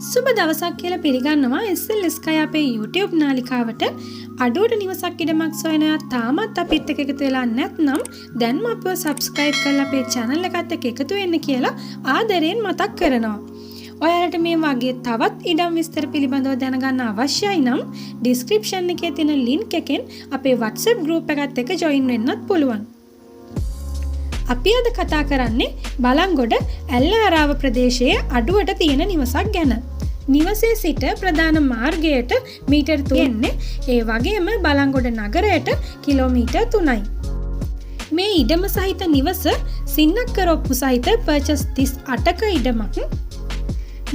සුබ දවසක් කියලා පිළිගන්නවා SLSky අපේ YouTube නාලිකාවට අඩුවට නිවසක් ඉඩමක් සොයන අය තාමත් අපිත් එක්ක එකතු වෙලා නැත්නම් දැන්ම අපිව subscribe කරලා අපේ channel එකත් එක්ක එකතු වෙන්න කියලා ආදරයෙන් මතක් කරනවා. ඔයාලට මේ වගේ තවත් ඉඩම් විස්තර පිළිබඳව දැනගන්න අවශ්‍යයි නම් description එකේ තියෙන link එකෙන් අපේ WhatsApp group එකත් එක්ක join වෙන්නත් පුළුවන්. අපි අද කතා කරන්නේ බලංගොඩ ඇල්ලාරාව ප්‍රදේශයේ අඩුවට තියෙන නිවසක් ගැන. නිවසේ සිට ප්‍රධාන මාර්ගයට මීටර් 3 ඒ වගේම බලංගොඩ නගරයට කිලෝමීටර් 3යි. මේ ඉඩම සහිත නිවස සින්නක්කරොප්පු සහිත පර්චස් 38ක ඉඩමක්.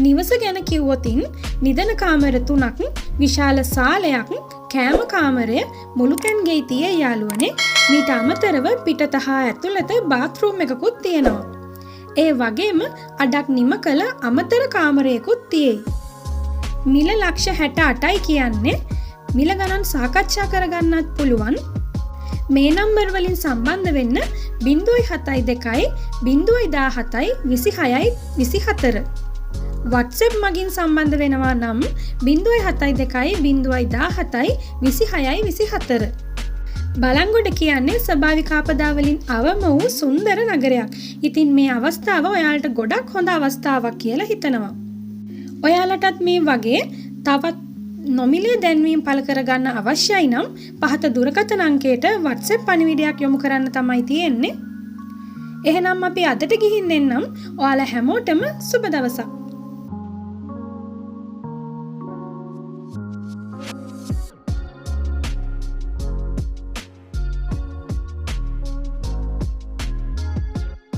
නිවස ගැන කිව්වොතින් නිදන කාමර 3ක්, විශාල සාලයක්, කෑම කාමරය, මුළුකැන් ගෙයි තියේ යාළුවනේ. මීට අමතරව පිටත හා ඇතුළත බාත්රූම් එකකුත් තියෙනවා. ඒ වගේම අඩක් නිම කළ අමතර කාමරයකුත් තියෙයි. මිල ලක්ෂ 68යි කියන්නේ. මිල ගණන් සාකච්ඡා කරගන්නත් පුළුවන්. මේ නම්බර් වලින් සම්බන්ධ වෙන්න 072 017 26 24. WhatsApp මගින් සම්බන්ධ වෙනවා නම් 072 017 26 24. බලංගොඩ කියන්නේ ස්වභාවික ආපදා වලින් අවම වූ සුන්දර නගරයක්. ඉතින් මේ අවස්ථාව ඔයාලට ගොඩක් හොඳ අවස්ථාවක් කියලා හිතනවා. ඔයාලටත් මේ වගේ තවත් නොමිලේ දැන්වීම් පළ කරගන්න අවශ්‍යයි නම් පහත දුරකථන අංකයට WhatsApp පණිවිඩයක් යොමු කරන්න තමයි තියෙන්නේ. එහෙනම් අපි අදට ගිහින් එන්නම්. ඔයාලා හැමෝටම සුබ දවසක්.